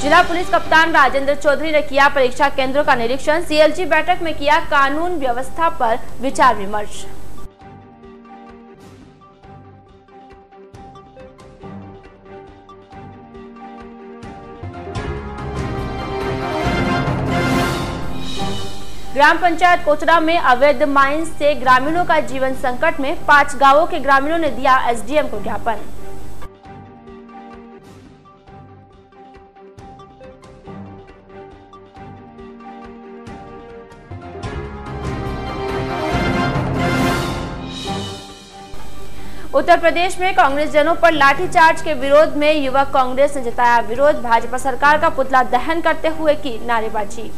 जिला पुलिस कप्तान राजेंद्र चौधरी ने किया परीक्षा केंद्रों का निरीक्षण। सीएलजी बैठक में किया कानून व्यवस्था पर विचार विमर्श। ग्राम पंचायत कोचरा में अवैध माइंस से ग्रामीणों का जीवन संकट में। 5 गांवों के ग्रामीणों ने दिया एसडीएम को ज्ञापन। उत्तर प्रदेश में कांग्रेस जनों पर लाठीचार्ज के विरोध में युवक कांग्रेस ने जताया विरोध। भाजपा सरकार का पुतला दहन करते हुए की नारेबाजी।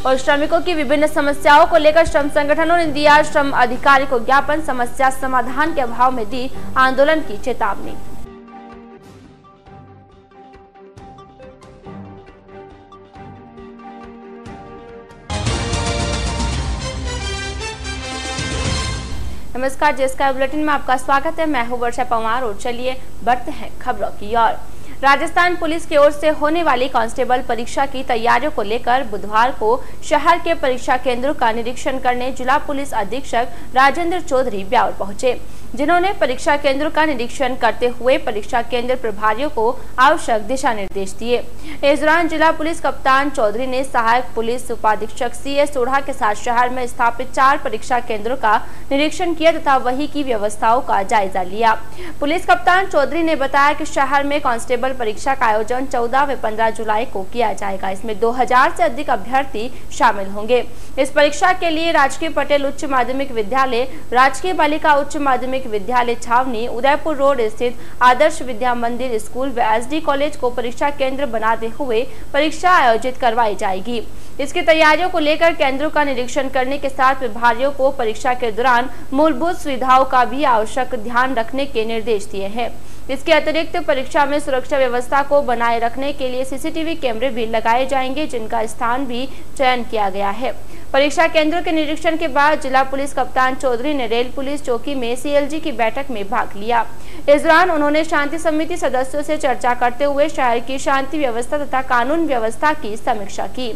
और श्रमिकों की विभिन्न समस्याओं को लेकर श्रम संगठनों ने दिया श्रम अधिकारी को ज्ञापन। समस्या समाधान के अभाव में दी आंदोलन की चेतावनी। नमस्कार, जेएसके बुलेटिन में आपका स्वागत है। मैं हूं वर्षा पवार और चलिए बढ़ते हैं खबरों की ओर। राजस्थान पुलिस की ओर से होने वाली कांस्टेबल परीक्षा की तैयारियों को लेकर बुधवार को शहर के परीक्षा केंद्रों का निरीक्षण करने जिला पुलिस अधीक्षक राजेंद्र चौधरी ब्यावर पहुंचे, जिन्होंने परीक्षा केंद्रों का निरीक्षण करते हुए परीक्षा केंद्र प्रभारियों को आवश्यक दिशा निर्देश दिए। इस दौरान जिला पुलिस कप्तान चौधरी ने सहायक पुलिस उपाधीक्षक सीएस सोढ़ा के साथ शहर में स्थापित 4 परीक्षा केंद्रों का निरीक्षण किया तथा वही की व्यवस्थाओं का जायजा लिया। पुलिस कप्तान चौधरी ने बताया कि शहर में कांस्टेबल परीक्षा का आयोजन 14 व 15 जुलाई को किया जाएगा। इसमें 2000 से अधिक अभ्यर्थी शामिल होंगे। इस परीक्षा के लिए राजकीय पटेल उच्च माध्यमिक विद्यालय, राजकीय बालिका उच्च माध्यमिक विद्यालय छावनी, उदयपुर रोड स्थित आदर्श विद्या मंदिर स्कूल व एसडी कॉलेज को परीक्षा केंद्र बनाते हुए परीक्षा आयोजित करवाई जाएगी। इसकी तैयारियों को लेकर केंद्रों का निरीक्षण करने के साथ विभागियों को परीक्षा के दौरान मूलभूत सुविधाओं का भी आवश्यक ध्यान रखने के निर्देश दिए हैं। इसके अतिरिक्त परीक्षा में सुरक्षा व्यवस्था को बनाए रखने के लिए सीसीटीवी कैमरे भी लगाए जाएंगे, जिनका स्थान भी चयन किया गया है। परीक्षा केंद्रों के निरीक्षण के बाद जिला पुलिस कप्तान चौधरी ने रेल पुलिस चौकी में सीएलजी की बैठक में भाग लिया। इस दौरान उन्होंने शांति समिति सदस्यों से चर्चा करते हुए शहर की शांति व्यवस्था तथा कानून व्यवस्था की समीक्षा की।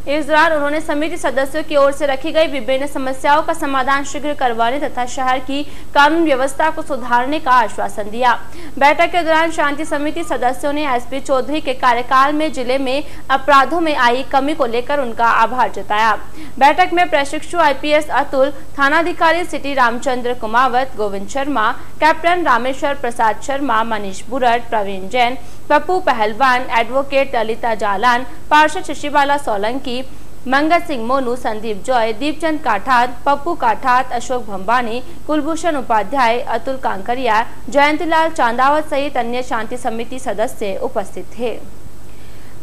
इस दौरान उन्होंने समिति सदस्यों की ओर से रखी गई विभिन्न समस्याओं का समाधान शीघ्र करवाने तथा शहर की कानून व्यवस्था को सुधारने का आश्वासन दिया। बैठक के दौरान शांति समिति सदस्यों ने एसपी चौधरी के कार्यकाल में जिले में अपराधों में आई कमी को लेकर उनका आभार जताया। बैठक में प्रशिक्षु आईपीएस अतुल, थानाधिकारी सिटी रामचंद्र कुमावत, गोविंद शर्मा, कैप्टन रामेश्वर प्रसाद शर्मा, मनीष बुरट, प्रवीण जैन, पप्पू पहलवान, एडवोकेट ललिता जालान, पार्षद शशिबाला सोलंकी, मंगल सिंह मोनू, संदीप जॉय, दीपचंद काठात, पप्पू काठात, अशोक भंबानी, कुलभूषण उपाध्याय, अतुल कांकरिया, जयंतीलाल चांदावत सहित अन्य शांति समिति सदस्य उपस्थित थे।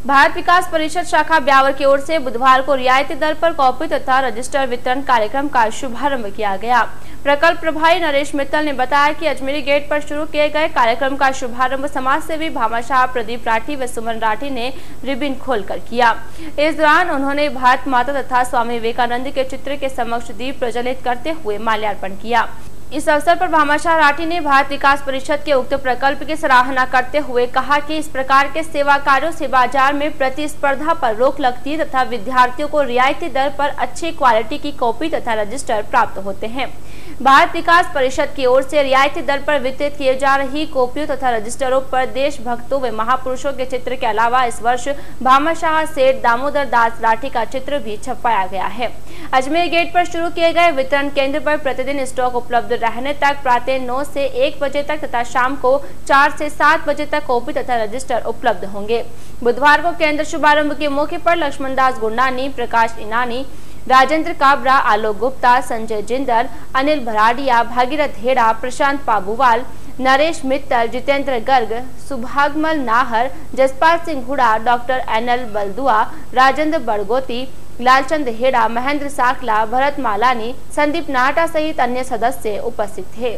भारत विकास परिषद शाखा ब्यावर की ओर से बुधवार को रियायती दर पर कॉपी तथा रजिस्टर वितरण कार्यक्रम का शुभारंभ किया गया। प्रकल्प प्रभारी नरेश मित्तल ने बताया कि अजमेरी गेट पर शुरू किए गए कार्यक्रम का शुभारंभ समाज सेवी भामाशाह प्रदीप राठी व सुमन राठी ने रिबिन खोलकर किया। इस दौरान उन्होंने भारत माता तथा स्वामी विवेकानंद के चित्र के समक्ष दीप प्रज्वलित करते हुए माल्यार्पण किया। इस अवसर पर भामाशाह राठी ने भारत विकास परिषद के उक्त प्रकल्प की सराहना करते हुए कहा कि इस प्रकार के सेवा कार्यों से बाजार में प्रतिस्पर्धा पर रोक लगती है तथा विद्यार्थियों को रियायती दर पर अच्छी क्वालिटी की कॉपी तथा रजिस्टर प्राप्त होते हैं। भारत विकास परिषद की ओर से रियायती दर पर वितरित किए जा रही कॉपियों तथा रजिस्टरों पर देशभक्तों व महापुरुषों के चित्र के अलावा इस वर्ष भामाशाह सेठ दामोदर दास राठी का चित्र भी छपाया गया है। अजमेर गेट पर शुरू किए गए वितरण केंद्र पर प्रतिदिन स्टॉक उपलब्ध रहने तक प्रातः 9 से 1 बजे तक तथा शाम को 4 से 7 बजे तक कॉपी तथा रजिस्टर उपलब्ध होंगे। बुधवार को केंद्र शुभारंभ के मौके पर लक्ष्मण दास गुंडानी, प्रकाश इनानी, राजेंद्र काबरा, आलोक गुप्ता, संजय जिंदल, अनिल भराडिया, भागीरथ हेड़ा, प्रशांत पाबूवाल, नरेश मित्तल, जितेंद्र गर्ग, सुभागमल नाहर, जसपाल सिंह हुडा, डॉक्टर एनएल बलदुआ, राजेंद्र बड़गोती, लालचंद हेड़ा, महेंद्र साकला, भरत मालानी, संदीप नाटा सहित अन्य सदस्य उपस्थित थे।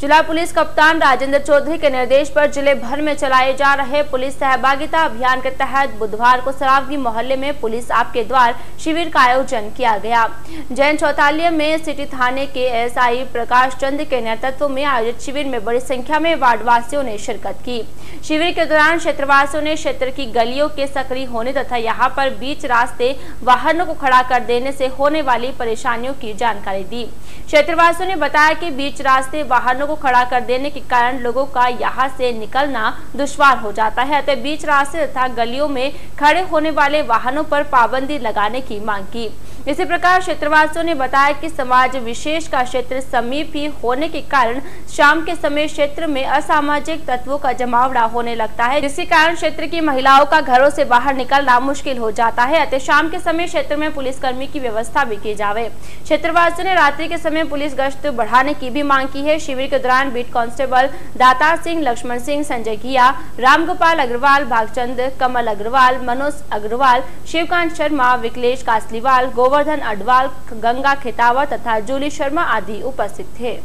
जिला पुलिस कप्तान राजेंद्र चौधरी के निर्देश पर जिले भर में चलाए जा रहे पुलिस सहभागिता अभियान के तहत बुधवार को सरावगी मोहल्ले में पुलिस आपके द्वार शिविर का आयोजन किया गया। जैन चौतालिया में सिटी थाने के एसआई प्रकाश चंद्र के नेतृत्व में आयोजित शिविर में बड़ी संख्या में वार्डवासियों ने शिरकत की। शिविर के दौरान क्षेत्रवासियों ने क्षेत्र की गलियों के सक्रिय होने तथा यहाँ पर बीच रास्ते वाहनों को खड़ा कर देने से होने वाली परेशानियों की जानकारी दी। क्षेत्रवासियों ने बताया कि बीच रास्ते वाहनों को खड़ा कर देने के कारण लोगों का यहां से निकलना दुश्वार हो जाता है, अतः बीच रास्ते तथा गलियों में खड़े होने वाले वाहनों पर पाबंदी लगाने की मांग की। इसी प्रकार क्षेत्रवासियों ने बताया कि समाज विशेष का क्षेत्र समीप ही होने के कारण शाम के समय क्षेत्र में असामाजिक तत्वों का जमावड़ा होने लगता है, जिसके कारण क्षेत्र की महिलाओं का घरों से बाहर निकलना मुश्किल हो जाता है, अतः शाम के समय क्षेत्र में पुलिसकर्मी की व्यवस्था भी की जावे। क्षेत्रवासियों ने रात्रि के समय पुलिस गश्त बढ़ाने की भी मांग की है। शिविर के दौरान बीट कांस्टेबल दातार सिंह, लक्ष्मण सिंह, संजय घिया, रामगोपाल अग्रवाल, भागचंद, कमल अग्रवाल, मनोज अग्रवाल, शिवकांत शर्मा, विकलेश कासलीवाल, गोवर्धन अडवाल, गंगा खेतावा तथा जूली शर्मा आदि उपस्थित थे।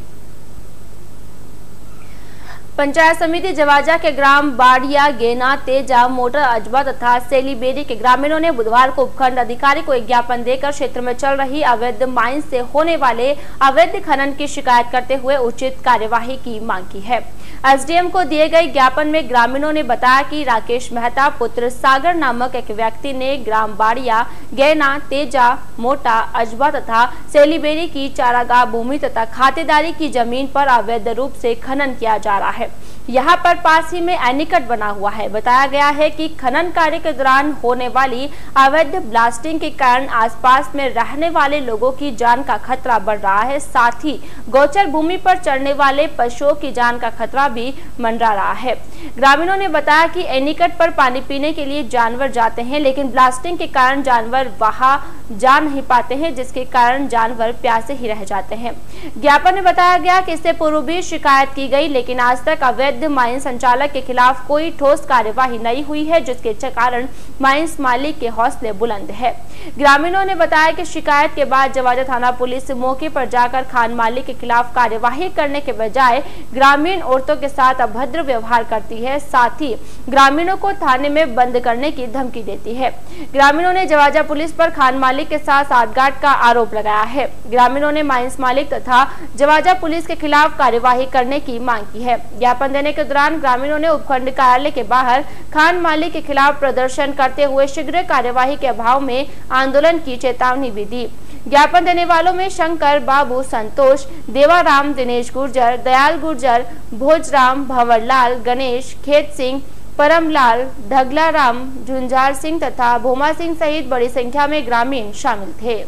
पंचायत समिति जवाजा के ग्राम बाड़िया, गेना, तेजा, मोटर, अजबा तथा सेलीबेरी के ग्रामीणों ने बुधवार को उपखंड अधिकारी को एक ज्ञापन देकर क्षेत्र में चल रही अवैध माइंस से होने वाले अवैध खनन की शिकायत करते हुए उचित कार्यवाही की मांग की है। एसडीएम को दिए गए ज्ञापन में ग्रामीणों ने बताया कि राकेश मेहता पुत्र सागर नामक एक व्यक्ति ने ग्राम बाड़िया, गेना, तेजा, मोटा, अजबा तथा सेलीबेरी की चारागाह भूमि तथा खातेदारी की जमीन पर अवैध रूप से खनन किया जा रहा है। यहाँ पर पास ही में एनीकट बना हुआ है। बताया गया है कि खनन कार्य के दौरान होने वाली अवैध ब्लास्टिंग के कारण आसपास में रहने वाले लोगों की जान का खतरा बढ़ रहा है, साथ ही गोचर भूमि पर चढ़ने वाले पशुओं की जान का खतरा भी मंडरा रहा है। ग्रामीणों ने बताया कि एनीकट पर पानी पीने के लिए जानवर जाते हैं, लेकिन ब्लास्टिंग के कारण जानवर वहां जा नहीं पाते हैं, जिसके कारण जानवर प्यासे ही रह जाते हैं। ज्ञापन में बताया गया कि इससे पूर्व भी शिकायत की गई, लेकिन आज तक अवैध माइंस संचालक के खिलाफ कोई ठोस कार्यवाही नहीं हुई है, जिसके कारण माइंस मालिक के हौसले बुलंद है। ग्रामीणों ने बताया कि शिकायत के बाद जवाजा थाना पुलिस मौके पर जाकर खान मालिक के खिलाफ कार्यवाही करने के बजाय ग्रामीण औरतों के साथ अभद्र व्यवहार करती है, साथ ही ग्रामीणों को थाने में बंद करने की धमकी देती है। ग्रामीणों ने जवाजा पुलिस पर खान मालिक के साथ साठगांठ का आरोप लगाया है। ग्रामीणों ने माइंस मालिक तथा जवाजा पुलिस के खिलाफ कार्यवाही करने की मांग की है। ज्ञापन देने के दौरान ग्रामीणों ने उपखंड कार्यालय के बाहर खान मालिक के खिलाफ प्रदर्शन करते हुए शीघ्र कार्यवाही के अभाव में आंदोलन की चेतावनी भी दी। ज्ञापन देने वालों में शंकर, बाबू, संतोष, देवाराम, दिनेश गुर्जर, दयाल गुर्जर, भोजराम, भंवरलाल, गणेश, खेत सिंह, परमलाल, ढगलाराम, झुंझार सिंह तथा भोमा सिंह सहित बड़ी संख्या में ग्रामीण शामिल थे।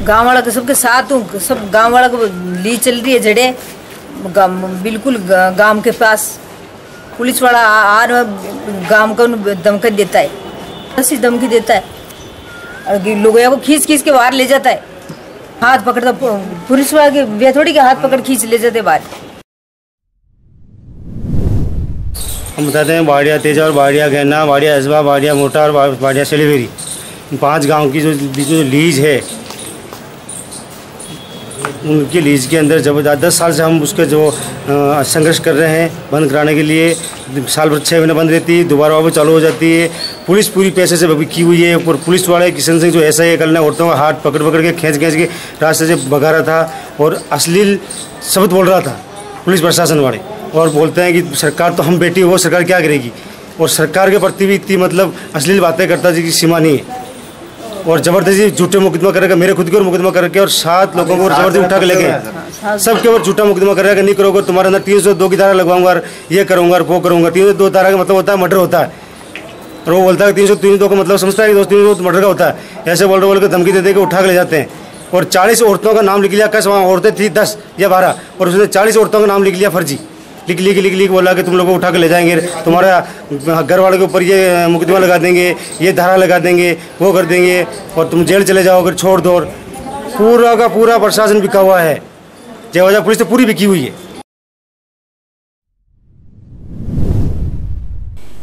गांव वाला के सबके साथ हूँ, सब गांव वाला को ली चल रही है जड़े बिल्कुल गांव के पास पुलिस वाला गांव को धमकी देता है, ऐसी धमकी देता है और लोगों को खींच खींच के बाहर ले जाता है, हाथ पकड़ता पुलिस वाला के बेथोड़ी के हाथ पकड़ खींच ले जाते बाहर। हम बताते हैं बाड़िया तेजा और बाड़िया गहना, बाड़िया अजबा, बाड़िया मोटा और बाड़िया सेलीबेरी, 5 गांव की जो लीज है उनकी लीज के अंदर जब 10 साल से हम उसके जो संघर्ष कर रहे हैं बंद कराने के लिए, साल भर 6 महीने बंद रहती है, दोबारा वापस चालू हो जाती है। पुलिस पूरी पैसे से की हुई है और पुलिस वाले किशन सिंह जो ऐसा ही कल ने औरतों का हाथ पकड़ पकड़ के खींच खींच के रास्ते से भगा रहा था और अश्लील शब्द बोल रहा था पुलिस प्रशासन वाले, और बोलते हैं कि सरकार तो हम बैठी हो, सरकार क्या करेगी, और सरकार के प्रति भी इतनी मतलब अश्लील बातें करता जिसकी सीमा नहीं है, और जबरदस्ती झूठे मुकदमा करेगा, मेरे खुद के ऊपर मुकदमा करके और 7 लोगों को जबरदस्ती उठा के लेके सबके ऊपर झूठा मुकदमा करेगा, नहीं करोगे तुम्हारे अंदर 302 की धारा लगवाऊंगा, ये करूंगा वो करूंगा। 302 धारा का मतलब होता है मर्डर होता है, और वो बोलता है 302 का मतलब समझता है कि 302 मर्डर का होता है। ऐसे बोल के धमकी दे के उठा के ले जाते हैं, और 40 औरतों का नाम लिख लिया, कैसे वहाँ औरतें थी 10 या 12, और उसने 40 औरतों का नाम लिख लिया फर्जी, लिख बोला कि तुम लोगों को उठा के ले जाएंगे, तुम्हारा घर वाले के ऊपर ये मुकदमा लगा देंगे, ये धारा लगा देंगे, वो कर देंगे, और तुम जेल चले जाओगे, छोड़ दो। पूरा का पूरा प्रशासन बिका हुआ है, जवाजा पुलिस तो पूरी बिकी हुई है।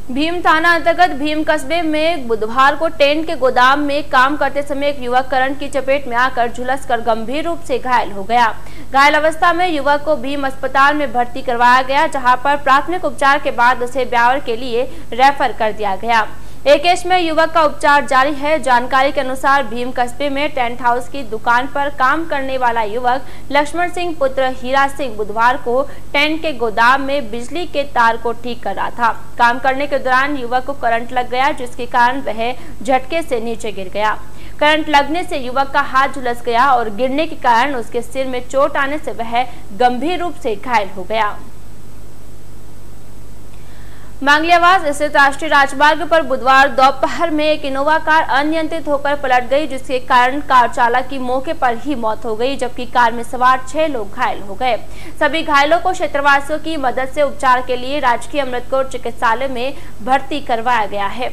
भीम थाना अंतर्गत भीम कस्बे में बुधवार को टेंट के गोदाम में काम करते समय एक युवक करंट की चपेट में आकर झुलसकर गंभीर रूप से घायल हो गया। घायल अवस्था में युवक को भीम अस्पताल में भर्ती करवाया गया, जहां पर प्राथमिक उपचार के बाद उसे ब्यावर के लिए रेफर कर दिया गया। एक केस में युवक का उपचार जारी है। जानकारी के अनुसार भीम कस्बे में टेंट हाउस की दुकान पर काम करने वाला युवक लक्ष्मण सिंह पुत्र हीरा सिंह बुधवार को टेंट के गोदाम में बिजली के तार को ठीक कर रहा था। काम करने के दौरान युवक को करंट लग गया, जिसके कारण वह झटके से नीचे गिर गया। करंट लगने से युवक का हाथ झुलस गया और गिरने के कारण उसके सिर में चोट आने से वह गंभीर रूप से घायल हो गया। मांगलियावास स्थित राष्ट्रीय राजमार्ग पर बुधवार दोपहर में एक इनोवा कार अनियंत्रित होकर पलट गई, जिसके कारण कार चालक की मौके पर ही मौत हो गई, जबकि कार में सवार 6 लोग घायल हो गए। सभी घायलों को क्षेत्रवासियों की मदद से उपचार के लिए राजकीय अमृतकोट चिकित्सालय में भर्ती करवाया गया है।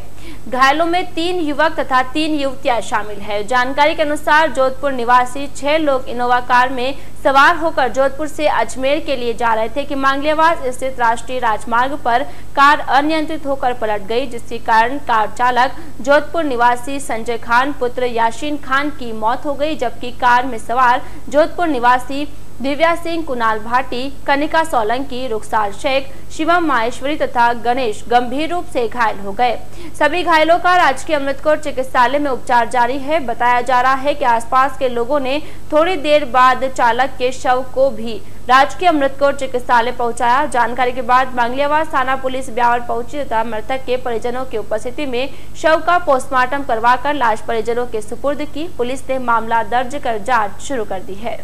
घायलों में 3 युवक तथा 3 युवतियां शामिल है। जानकारी के अनुसार जोधपुर निवासी 6 लोग इनोवा कार में सवार होकर जोधपुर से अजमेर के लिए जा रहे थे कि मांगलियावास स्थित राष्ट्रीय राजमार्ग पर कार अनियंत्रित होकर पलट गई, जिसके कारण कार चालक जोधपुर निवासी संजय खान पुत्र याशीन खान की मौत हो गई, जबकि कार में सवार जोधपुर निवासी दिव्या सिंह, कुणाल भाटी, कनिका सोलंकी, रुखसार शेख, शिवम माहेश्वरी तथा गणेश गंभीर रूप से घायल हो गए। सभी घायलों का राजकीय अमृतकोट चिकित्सालय में उपचार जारी है। बताया जा रहा है कि आसपास के लोगों ने थोड़ी देर बाद चालक के शव को भी राजकीय अमृतकोट चिकित्सालय पहुंचाया। जानकारी के बाद मांगलियावास थाना पुलिस ब्यावर पहुंची तथा मृतक के परिजनों की उपस्थिति में शव का पोस्टमार्टम करवाकर लाश परिजनों के सुपुर्द की। पुलिस ने मामला दर्ज कर जांच शुरू कर दी है।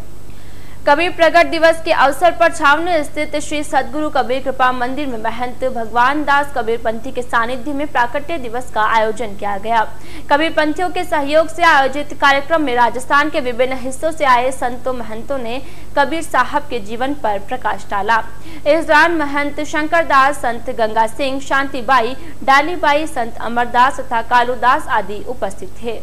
कबीर प्रगट दिवस के अवसर पर छावनी स्थित श्री सद्गुरु कबीर कृपा मंदिर में महंत भगवान दास कबीर पंथी के सानिध्य में प्राकट्य दिवस का आयोजन किया गया। कबीर पंथियों के सहयोग से आयोजित कार्यक्रम में राजस्थान के विभिन्न हिस्सों से आए संतों महंतों ने कबीर साहब के जीवन पर प्रकाश डाला। इस दौरान महंत शंकर दास, संत गंगा सिंह, शांतिबाई, डालीबाई, संत अमरदास तथा कालूदास आदि उपस्थित थे।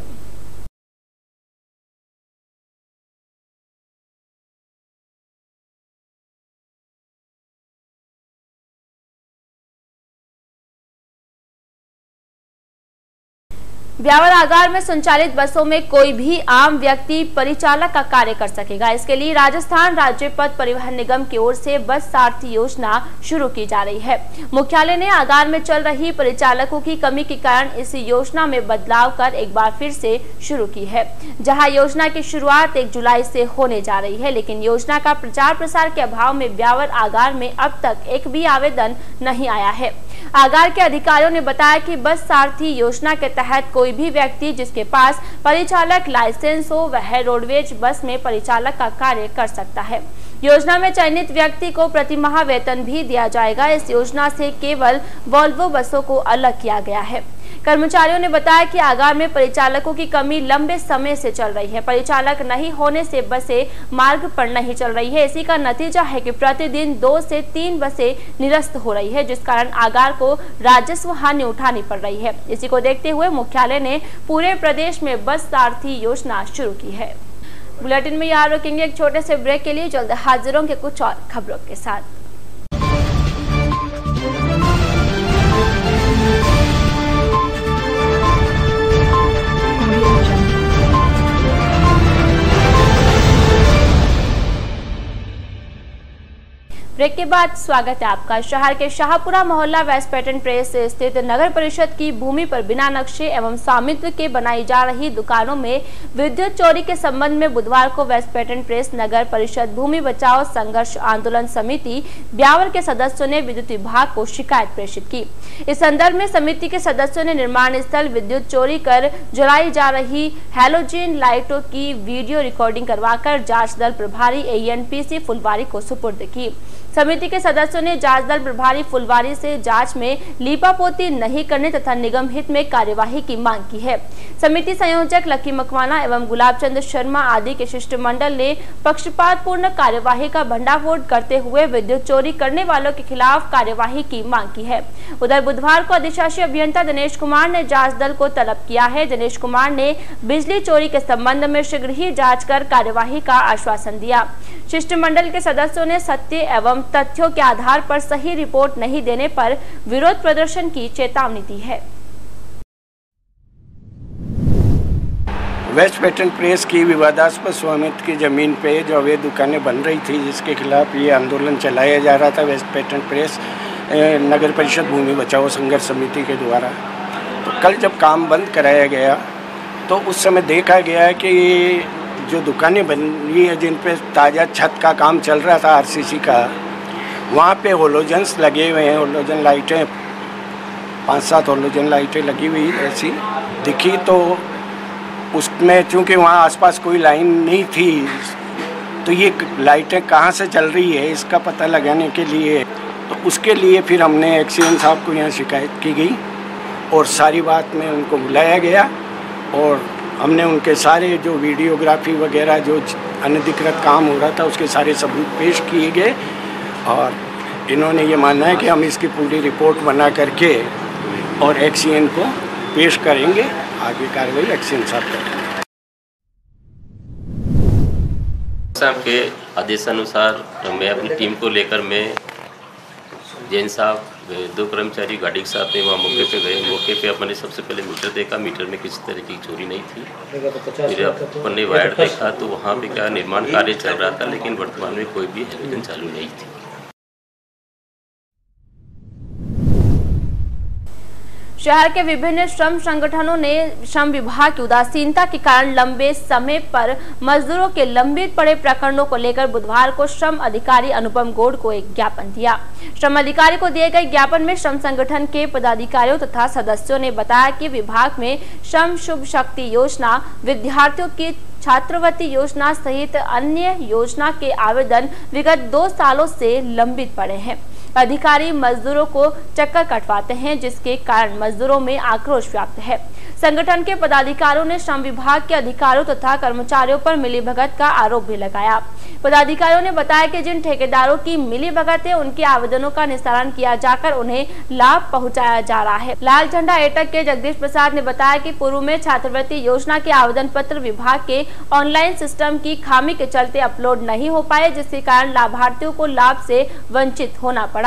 ब्यावर आगार में संचालित बसों में कोई भी आम व्यक्ति परिचालक का कार्य कर सकेगा। इसके लिए राजस्थान राज्य पथ परिवहन निगम की ओर से बस सारथी योजना शुरू की जा रही है। मुख्यालय ने आगार में चल रही परिचालकों की कमी के कारण इस योजना में बदलाव कर एक बार फिर से शुरू की है। जहां योजना की शुरुआत 1 जुलाई से होने जा रही है, लेकिन योजना का प्रचार प्रसार के अभाव में ब्यावर आगार में अब तक एक भी आवेदन नहीं आया है। आगार के अधिकारियों ने बताया कि बस सारथी योजना के तहत कोई भी व्यक्ति जिसके पास परिचालक लाइसेंस हो वह रोडवेज बस में परिचालक का कार्य कर सकता है। योजना में चयनित व्यक्ति को प्रतिमाह वेतन भी दिया जाएगा। इस योजना से केवल वोल्वो बसों को अलग किया गया है। कर्मचारियों ने बताया कि आगार में परिचालकों की कमी लंबे समय से चल रही है। परिचालक नहीं होने से बसें मार्ग पर नहीं चल रही है। इसी का नतीजा है कि प्रतिदिन 2 से 3 बसें निरस्त हो रही है, जिस कारण आगार को राजस्व हानि उठानी पड़ रही है। इसी को देखते हुए मुख्यालय ने पूरे प्रदेश में बस सारथी योजना शुरू की है। बुलेटिन में यहाँ रुकेंगे एक छोटे से ब्रेक के लिए। जल्द हाजिर होंगे कुछ और खबरों के साथ। ब्रेक के बाद स्वागत है आपका। शहर के शाहपुरा मोहल्ला वेस्ट पैटर्न प्रेस स्थित नगर परिषद की भूमि पर बिना नक्शे एवं स्वामित्व के बनाई जा रही दुकानों में विद्युत चोरी के संबंध में बुधवार को वेस्ट पैटर्न प्रेस नगर परिषद भूमि बचाओ संघर्ष आंदोलन समिति ब्यावर के सदस्यों ने विद्युत विभाग को शिकायत प्रेषित की। इस संदर्भ में समिति के सदस्यों ने निर्माण स्थल विद्युत चोरी कर जलाई जा रही हैलोजन लाइटों की वीडियो रिकॉर्डिंग करवाकर जांच दल प्रभारी ANPC फुलवारी को सुपुर्द की। समिति के सदस्यों ने जांच दल प्रभारी फुलवारी से जांच में लीपापोती नहीं करने तथा निगम हित में कार्यवाही की मांग की है। समिति संयोजक लकी मकवाना एवं गुलाब चंद शर्मा आदि के शिष्टमंडल ने पक्षपातपूर्ण कार्यवाही का भंडाफोड़ करते हुए विद्युत चोरी करने वालों के खिलाफ कार्यवाही की मांग की है। उधर बुधवार को अधिशासी अभियंता दिनेश कुमार ने जांच दल को तलब किया है। दिनेश कुमार ने बिजली चोरी के संबंध में शीघ्र ही जांच कर कार्यवाही का आश्वासन दिया। शिष्टमंडल के सदस्यों ने सत्य एवं तथ्यों के आधार पर सही रिपोर्ट नहीं देने पर विरोध प्रदर्शन की चेतावनी दी है। वेस्ट पैटर्न प्रेस की विवादास्पद स्वामित्व की ज़मीन पे जो अवैध दुकानें बन रही थी, जिसके खिलाफ ये आंदोलन चलाया जा रहा था वेस्ट पैटर्न प्रेस नगर परिषद भूमि बचाओ संघर्ष समिति के द्वारा। तो कल जब काम बंद कराया गया तो उस समय देखा गया कि ये जो दुकानें बन रही है, जिन पे ताज़ा छत का काम चल रहा था आरसीसी का, वहाँ पे होलोजन्स लगे हुए हैं। होलोजन लाइटें 5-7 होलोजन लाइटें लगी हुई ऐसी दिखी। तो उसमें चूँकि वहाँ आसपास कोई लाइन नहीं थी, तो ये लाइटें कहाँ से चल रही है इसका पता लगाने के लिए, तो उसके लिए फिर हमने एक्सीएन साहब को यहाँ शिकायत की गई और सारी बात में उनको बुलाया गया और हमने उनके सारे जो वीडियोग्राफी वगैरह जो अनधिकृत काम हो रहा था उसके सारे सबूत पेश किए गए और इन्होंने ये माना है कि हम इसकी पूरी रिपोर्ट बना करके और एक्सीएन को पेश करेंगे। आगे कार्रवाई एक्सीएन साहब करेंगे। साहब के आदेशानुसार मैं अपनी टीम को लेकर मैं जैन साहब 2 कर्मचारी गाड़ी के साथ में वहाँ मौके पे गए। मौके पे अपने सबसे पहले मीटर देखा, मीटर में किसी तरह की चोरी नहीं थी। फिर अपने वायर देखा तो वहाँ पे क्या निर्माण कार्य चल रहा था, लेकिन वर्तमान में कोई भी हेल्पिंग चालू नहीं थी। शहर के विभिन्न श्रम संगठनों ने श्रम विभाग की उदासीनता के कारण लंबे समय पर मजदूरों के लंबित पड़े प्रकरणों को लेकर बुधवार को श्रम अधिकारी अनुपम गौड़ को एक ज्ञापन दिया। श्रम अधिकारी को दिए गए ज्ञापन में श्रम संगठन के पदाधिकारियों तथा सदस्यों ने बताया कि विभाग में श्रम शुभ शक्ति योजना, विद्यार्थियों की छात्रवृत्ति योजना सहित अन्य योजना के आवेदन विगत 2 सालों से लंबित पड़े हैं। अधिकारी मजदूरों को चक्कर कटवाते हैं, जिसके कारण मजदूरों में आक्रोश व्याप्त है। संगठन के पदाधिकारियों ने श्रम विभाग के अधिकारियों तथा कर्मचारियों पर मिलीभगत का आरोप भी लगाया। पदाधिकारियों ने बताया कि जिन ठेकेदारों की मिलीभगत है, उनके आवेदनों का निस्तारण किया जाकर उन्हें लाभ पहुंचाया जा रहा है। लाल झंडा एटक के जगदीश प्रसाद ने बताया कि पूर्व में छात्रवृत्ति योजना के आवेदन पत्र विभाग के ऑनलाइन सिस्टम की खामी के चलते अपलोड नहीं हो पाए, जिसके कारण लाभार्थियों को लाभ से वंचित होना पड़ा।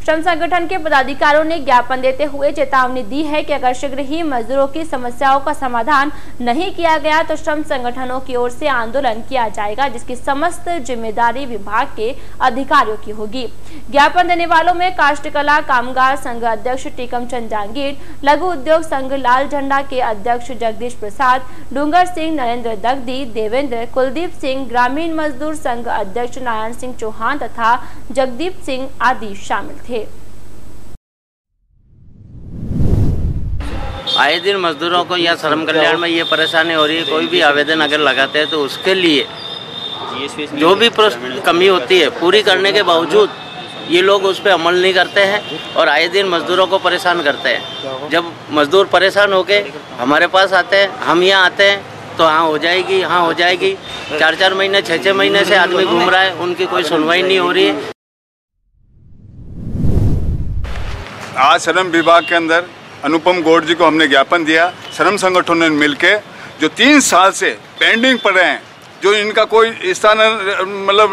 श्रम संगठन के पदाधिकारियों ने ज्ञापन देते हुए चेतावनी दी है कि अगर शीघ्र ही मजदूरों की समस्याओं का समाधान नहीं किया गया तो श्रम संगठनों की ओर से आंदोलन किया जाएगा, जिसकी समस्त जिम्मेदारी विभाग के अधिकारियों की होगी। ज्ञापन देने वालों में काष्ठकला कामगार संघ अध्यक्ष टीकम चंद जांगीर, लघु उद्योग संघ लाल झंडा के अध्यक्ष जगदीश प्रसाद, डूंगर सिंह, नरेंद्र दगदी, देवेंद्र, कुलदीप सिंह, ग्रामीण मजदूर संघ अध्यक्ष नारायण सिंह चौहान तथा जगदीप सिंह आदि शामिल थे। आए दिन मजदूरों को या श्रम कल्याण में ये परेशानी हो रही है। कोई भी आवेदन अगर लगाते हैं तो उसके लिए जो भी कमी होती है पूरी करने के बावजूद ये लोग उस पर अमल नहीं करते हैं और आए दिन मजदूरों को परेशान करते हैं। जब मजदूर परेशान होके हमारे पास आते हैं, हम यहाँ आते हैं तो हाँ हो जाएगी, हाँ हो जाएगी। 4-4 महीने 6-6 महीने से आदमी घूम रहा है, उनकी कोई सुनवाई नहीं हो रही है। आज श्रम विभाग के अंदर अनुपम गौड़ जी को हमने ज्ञापन दिया। श्रम संगठनों ने मिलकर जो 3 साल से पेंडिंग पड़े हैं, जो इनका कोई स्थान मतलब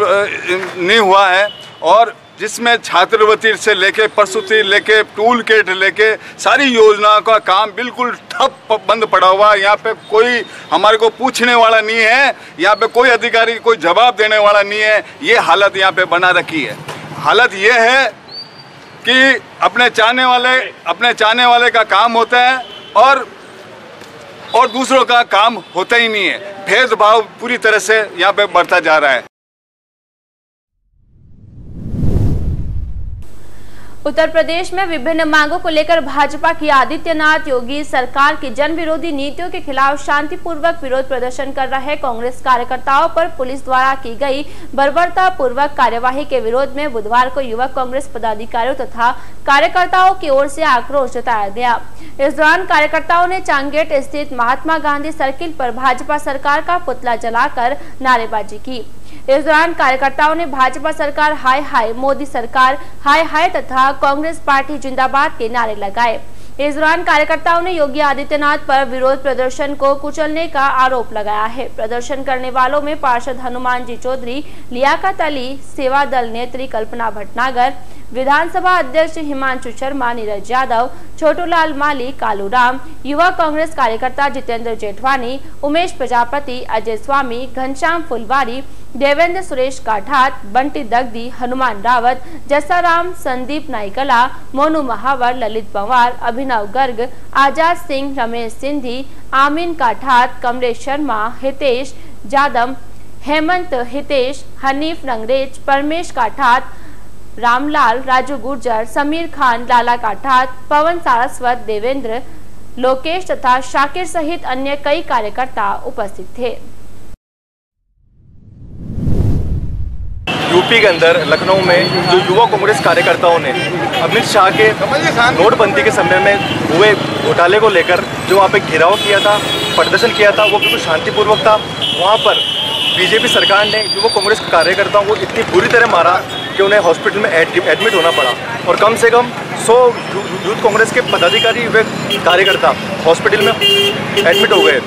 नहीं हुआ है और जिसमें छात्रवृत्ति से लेके प्रसूति लेके टूल किट लेके सारी योजनाओं का काम बिल्कुल ठप बंद पड़ा हुआ। यहाँ पे कोई हमारे को पूछने वाला नहीं है, यहाँ पे कोई अधिकारी कोई जवाब देने वाला नहीं है। ये हालत यहाँ पे बना रखी है। हालत ये है कि अपने चाहने वाले का काम होता है और दूसरों का काम होता ही नहीं है। भेदभाव पूरी तरह से यहाँ पे बढ़ता जा रहा है। उत्तर प्रदेश में विभिन्न मांगों को लेकर भाजपा की आदित्यनाथ योगी सरकार की जन विरोधी नीतियों के खिलाफ शांतिपूर्वक विरोध प्रदर्शन कर रहे कांग्रेस कार्यकर्ताओं पर पुलिस द्वारा की गई बर्बरतापूर्वक कार्यवाही के विरोध में बुधवार को युवक कांग्रेस पदाधिकारियों तथा कार्यकर्ताओं की ओर से आक्रोश जताया गया। इस दौरान कार्यकर्ताओं ने चांगेट स्थित महात्मा गांधी सर्किल पर भाजपा सरकार का पुतला जलाकर नारेबाजी की। इस दौरान कार्यकर्ताओं ने भाजपा सरकार हाय हाय, मोदी सरकार हाय हाय तथा कांग्रेस पार्टी जिंदाबाद के नारे लगाए। इस दौरान कार्यकर्ताओं ने योगी आदित्यनाथ पर विरोध प्रदर्शन को कुचलने का आरोप लगाया है। प्रदर्शन करने वालों में पार्षद हनुमान जी चौधरी, लियाकत अली, सेवा दल नेत्री कल्पना भटनागर, विधानसभा अध्यक्ष हिमांशु शर्मा, नीरज यादव, छोटूलाल माली, कालू राम, युवा कांग्रेस कार्यकर्ता जितेंद्र जेठवानी, उमेश प्रजापति, अजय स्वामी, घनश्याम फुलवारी, देवेंद्र सुरेश काठात, बंटी दगदी, हनुमान रावत, जसाराम, संदीप नाइकला, मोनू महावर, ललित पंवार, अभिनव गर्ग, आजाद सिंह, रमेश सिंधी, आमीन काठात, कमलेश शर्मा, हितेश जादम, हेमंत हितेश, हनीफ रंगरेज, परमेश काठात, रामलाल, राजू गुर्जर, समीर खान, लाला काठात, पवन सारस्वत, देवेंद्र, लोकेश तथा शाकिर सहित अन्य कई कार्यकर्ता उपस्थित थे। यूपी के अंदर लखनऊ में जो युवा कांग्रेस कार्यकर्ताओं ने अमित शाह के नोटबंदी के समय में हुए घोटाले को लेकर जो वहाँ पे घेराव किया था, प्रदर्शन किया था, वो बिल्कुल शांतिपूर्वक था। वहाँ पर बीजेपी सरकार ने युवा कांग्रेस कार्यकर्ताओं को इतनी बुरी तरह मारा कि उन्हें हॉस्पिटल में एडमिट होना पड़ा और कम से कम 100 यूथ कांग्रेस के पदाधिकारी व कार्यकर्ता हॉस्पिटल में एडमिट हो गए।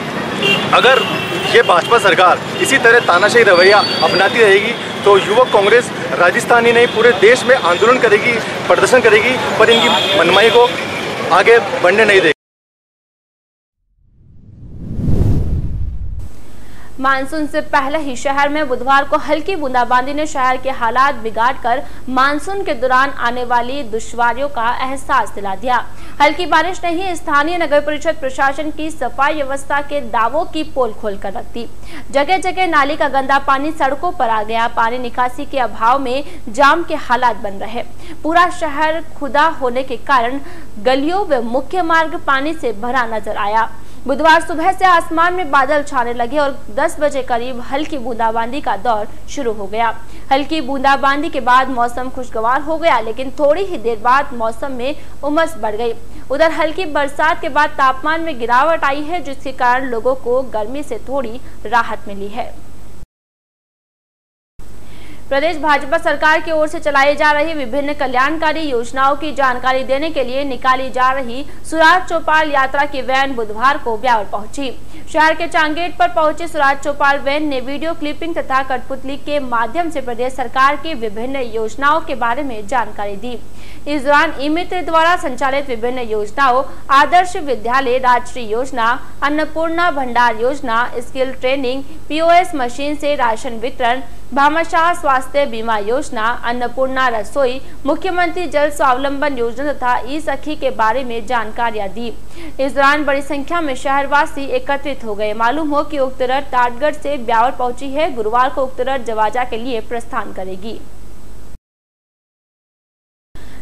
अगर ये भाजपा सरकार इसी तरह तानाशाही रवैया अपनाती रहेगी तो युवक कांग्रेस राजस्थान ही नहीं पूरे देश में आंदोलन करेगी, प्रदर्शन करेगी, पर इनकी मनमाई को आगे बढ़ने नहीं देगी। मानसून से पहले ही शहर में बुधवार को हल्की बूंदाबांदी ने शहर के हालात बिगाड़कर मानसून के दौरान आने वाली दुश्वारियों का एहसास दिला दिया। हल्की बारिश ने ही स्थानीय नगर परिषद प्रशासन की सफाई व्यवस्था के दावों की पोल खोल कर रख दी। जगह जगह नाली का गंदा पानी सड़कों पर आ गया। पानी निकासी के अभाव में जाम के हालात बन रहे। पूरा शहर खुदा होने के कारण गलियों व मुख्य मार्ग पानी से भरा नजर आया। बुधवार सुबह से आसमान में बादल छाने लगे और 10 बजे करीब हल्की बूंदाबांदी का दौर शुरू हो गया। हल्की बूंदाबांदी के बाद मौसम खुशगवार हो गया, लेकिन थोड़ी ही देर बाद मौसम में उमस बढ़ गई। उधर हल्की बरसात के बाद तापमान में गिरावट आई है, जिसके कारण लोगों को गर्मी से थोड़ी राहत मिली है। प्रदेश भाजपा सरकार की ओर से चलाई जा रही विभिन्न कल्याणकारी योजनाओं की जानकारी देने के लिए निकाली जा रही सुराज चौपाल यात्रा की वैन बुधवार को ब्यावर पहुंची। शहर के चांगेट पर पहुंची सुराज चौपाल वैन ने वीडियो क्लिपिंग तथा कठपुतली के माध्यम से प्रदेश सरकार की विभिन्न योजनाओं के बारे में जानकारी दी। इस दौरान ई मित्र द्वारा संचालित विभिन्न योजनाओं, आदर्श विद्यालय राष्ट्रीय योजना, अन्नपूर्णा भंडार योजना, स्किल ट्रेनिंग, POS मशीन से राशन वितरण, भामाशाह स्वास्थ्य बीमा योजना, अन्नपूर्णा रसोई, मुख्यमंत्री जल स्वावलंबन योजना तथा ई सखी के बारे में जानकारियां दी। इस दौरान बड़ी संख्या में शहरवासी एकत्रित हो गए। मालूम हो कि उक्त रथ टाटगढ़ से ब्यावर पहुंची है। गुरुवार को उक्त रथ जवाजा के लिए प्रस्थान करेगी।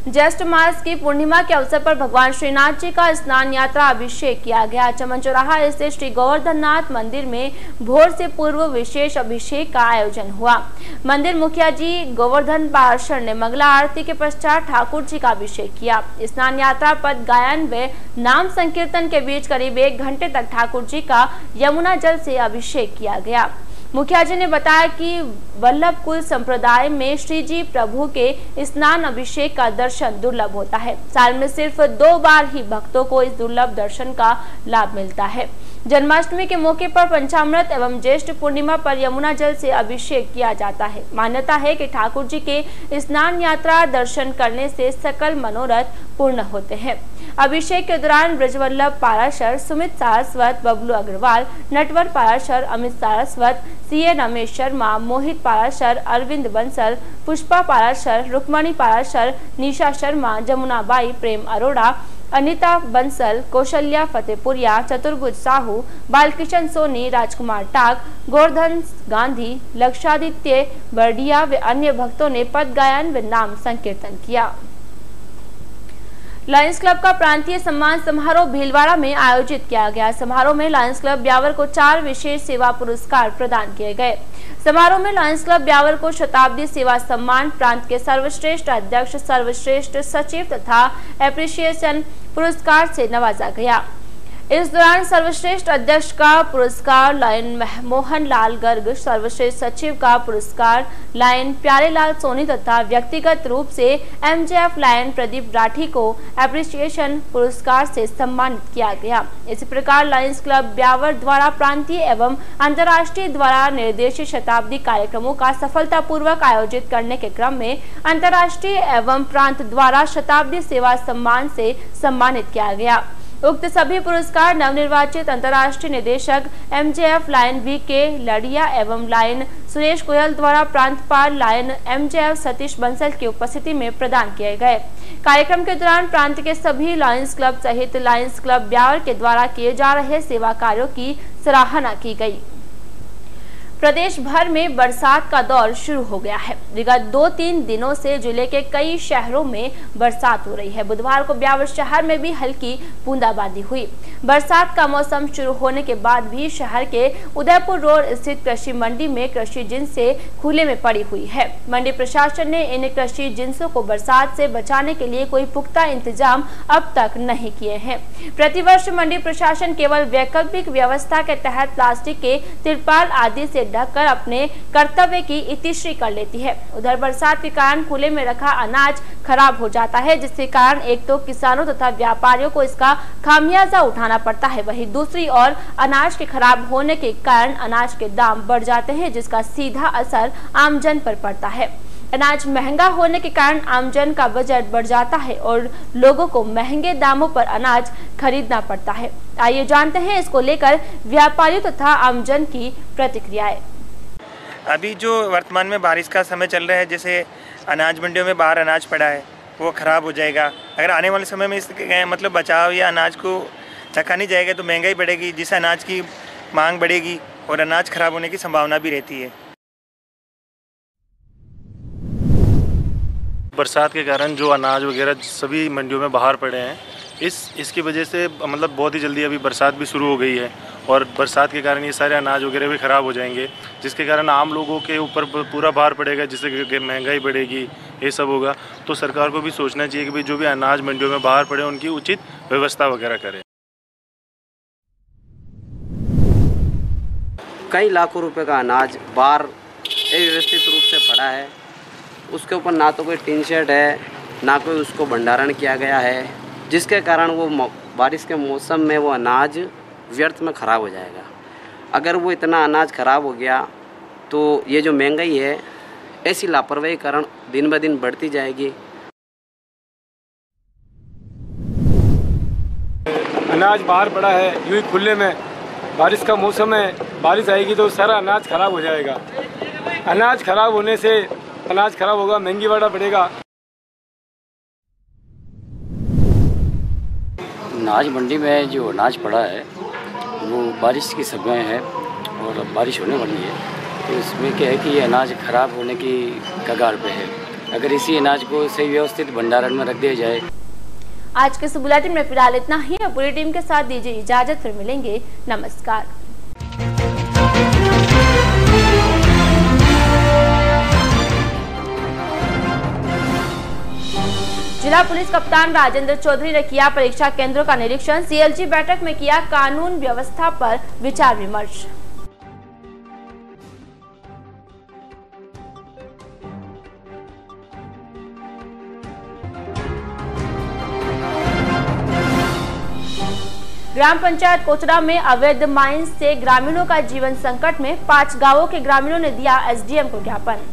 ज्येष्ठ मास की पूर्णिमा के अवसर पर भगवान श्रीनाथ जी का स्नान यात्रा अभिषेक किया गया। चमन चौराहा स्थित श्री गोवर्धननाथ मंदिर में भोर से पूर्व विशेष अभिषेक का आयोजन हुआ। मंदिर मुखिया जी गोवर्धन पार्षद ने मंगला आरती के पश्चात ठाकुर जी का अभिषेक किया। स्नान यात्रा पद गायन व नाम संकीर्तन के बीच करीब 1 घंटे तक ठाकुर जी का यमुना जल से अभिषेक किया गया। मुखिया जी ने बताया कि वल्लभ कुल संप्रदाय में श्री जी प्रभु के स्नान अभिषेक का दर्शन दुर्लभ होता है। साल में सिर्फ 2 बार ही भक्तों को इस दुर्लभ दर्शन का लाभ मिलता है। जन्माष्टमी के मौके पर पंचामृत एवं ज्येष्ठ पूर्णिमा पर यमुना जल से अभिषेक किया जाता है। मान्यता है कि ठाकुर जी के स्नान यात्रा दर्शन करने से सकल मनोरथ पूर्ण होते हैं। अभिषेक के दौरान ब्रजवल्लभ पाराशर, सुमित सारस्वत, बबलू अग्रवाल, नटवर पाराशर, अमित सारस्वत, CA रमेश शर्मा, मोहित पाराशर, अरविंद बंसल, पुष्पा पाराशर, रुक्मणी पाराशर, निशा शर्मा, जमुना बाई, प्रेम अरोड़ा, अनिता बंसल, कौशल्या फतेहपुरिया, चतुर्भुज साहू, बालकृष्ण सोनी, राजकुमार टाक, गोवर्धन गांधी, लक्षादित्य बर्डिया व अन्य भक्तों ने पद गायन व नाम संकीर्तन किया। लायंस क्लब का प्रांतीय सम्मान समारोह भीलवाड़ा में आयोजित किया गया। समारोह में लायंस क्लब ब्यावर को 4 विशेष सेवा पुरस्कार प्रदान किए गए। समारोह में लायंस क्लब ब्यावर को शताब्दी सेवा सम्मान, प्रांत के सर्वश्रेष्ठ अध्यक्ष, सर्वश्रेष्ठ सचिव तथा एप्रिसिएशन पुरस्कार से नवाजा गया। इस दौरान सर्वश्रेष्ठ अध्यक्ष का पुरस्कार लायन मोहन लाल गर्ग, सर्वश्रेष्ठ सचिव का पुरस्कार लायन प्यारेलाल सोनी तथा व्यक्तिगत रूप से एमजेएफ लायन प्रदीप राठी को एप्रिसिएशन पुरस्कार से सम्मानित किया गया। इसी प्रकार लायंस क्लब ब्यावर द्वारा प्रांतीय एवं अंतर्राष्ट्रीय द्वारा निर्देशित शताब्दी कार्यक्रमों का सफलतापूर्वक आयोजित करने के क्रम में अंतर्राष्ट्रीय एवं प्रांत द्वारा शताब्दी सेवा सम्मान से सम्मानित किया गया। उक्त सभी पुरस्कार नवनिर्वाचित अंतर्राष्ट्रीय निदेशक एमजेएफ लायन वी.के. लड़िया एवं लायन सुरेश गोयल द्वारा प्रांतपाल लायन एमजेएफ सतीश बंसल की उपस्थिति में प्रदान किए गए। कार्यक्रम के दौरान प्रांत के सभी लायंस क्लब सहित लायंस क्लब ब्यावर के द्वारा किए जा रहे सेवा कार्यों की सराहना की गई। प्रदेश भर में बरसात का दौर शुरू हो गया है। विगत 2-3 दिनों से जिले के कई शहरों में बरसात हो रही है। बुधवार को ब्यावर शहर में भी हल्की बूंदाबांदी हुई। बरसात का मौसम शुरू होने के बाद भी शहर के उदयपुर रोड स्थित कृषि मंडी में कृषि जिनसें खुले में पड़ी हुई है। मंडी प्रशासन ने इन कृषि जिनसों को बरसात से बचाने के लिए कोई पुख्ता इंतजाम अब तक नहीं किए हैं। प्रतिवर्ष मंडी प्रशासन केवल वैकल्पिक व्यवस्था के तहत प्लास्टिक के तिरपाल आदि से ढककर अपने कर्तव्य की इतिश्री कर लेती है। उधर बरसात के कारण खुले में रखा अनाज खराब हो जाता है, जिसके कारण एक तो किसानों तथा व्यापारियों को इसका खामियाजा उठाना पड़ता है, वहीं दूसरी ओर अनाज के खराब होने के कारण अनाज के दाम बढ़ जाते हैं, जिसका सीधा असर आमजन पर पड़ता है। अनाज महंगा होने के कारण आमजन का बजट बढ़ जाता है और लोगों को महंगे दामों पर अनाज खरीदना पड़ता है। आइए जानते हैं इसको लेकर व्यापारियों तथा आमजन की प्रतिक्रियाएं। अभी जो वर्तमान में बारिश का समय चल रहा है, जैसे अनाज मंडियों में बाहर अनाज पड़ा है वो ख़राब हो जाएगा। अगर आने वाले समय में इसके मतलब बचाव या अनाज को रखा नहीं जाएगा तो महंगाई बढ़ेगी, जिससे अनाज की मांग बढ़ेगी और अनाज खराब होने की संभावना भी रहती है। बरसात के कारण जो अनाज वगैरह सभी मंडियों में बाहर पड़े हैं, इसकी वजह से मतलब बहुत ही जल्दी अभी बरसात भी शुरू हो गई है और बरसात के कारण ये सारे अनाज वगैरह भी ख़राब हो जाएंगे, जिसके कारण आम लोगों के ऊपर पूरा भार पड़ेगा, जिससे महंगाई बढ़ेगी, ये सब होगा। तो सरकार को भी सोचना चाहिए कि भाई जो भी अनाज मंडियों में बाहर पड़े उनकी उचित व्यवस्था वगैरह करें। कई लाखों रुपए का अनाज बाहर अव्यवस्थित रूप से पड़ा है, उसके ऊपर ना तो कोई टिन शेड है, ना कोई उसको भंडारण किया गया है, जिसके कारण वो बारिश के मौसम में वो अनाज व्यर्थ में ख़राब हो जाएगा। अगर वो इतना अनाज ख़राब हो गया तो ये जो महंगाई है, ऐसी लापरवाही कारण दिन ब दिन बढ़ती जाएगी। अनाज बाहर पड़ा है यूँ ही खुले में, बारिश का मौसम है, बारिश आएगी तो सारा अनाज ख़राब हो जाएगा। अनाज ख़राब होने से अनाज ख़राब होगा, महंगी वाला बढ़ेगा। अनाज मंडी में जो अनाज पड़ा है वो बारिश की समय है और बारिश होने वाली है, तो इसमें क्या है कि ये अनाज ख़राब होने की कगार पे है। अगर इसी अनाज को सही व्यवस्थित भंडारण में रख दिया जाए। आज के इस बुलेटिन में फिलहाल इतना ही। पूरी टीम के साथ दीजिए इजाजत, फिर मिलेंगे। नमस्कार। जिला पुलिस कप्तान राजेंद्र चौधरी ने किया परीक्षा केंद्रों का निरीक्षण। सीएलजी बैठक में किया कानून व्यवस्था पर विचार विमर्श। ग्राम पंचायत कोचरा में अवैध माइंस से ग्रामीणों का जीवन संकट में। 5 गांवों के ग्रामीणों ने दिया एसडीएम को ज्ञापन।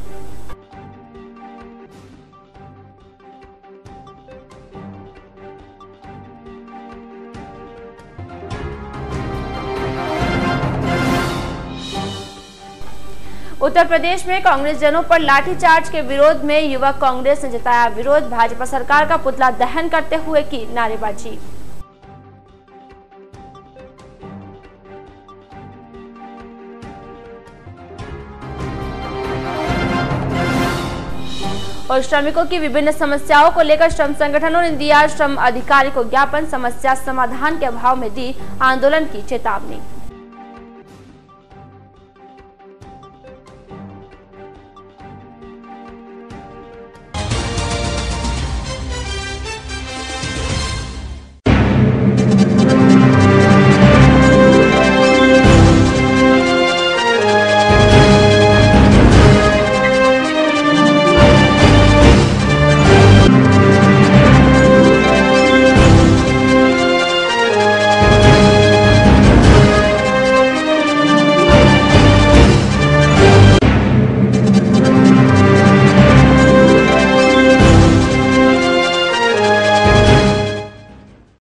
उत्तर प्रदेश में कांग्रेस जनों पर लाठीचार्ज के विरोध में युवक कांग्रेस ने जताया विरोध। भाजपा सरकार का पुतला दहन करते हुए की नारेबाजी। और श्रमिकों की विभिन्न समस्याओं को लेकर श्रम संगठनों ने दिया श्रम अधिकारी को ज्ञापन। समस्या समाधान के अभाव में दी आंदोलन की चेतावनी।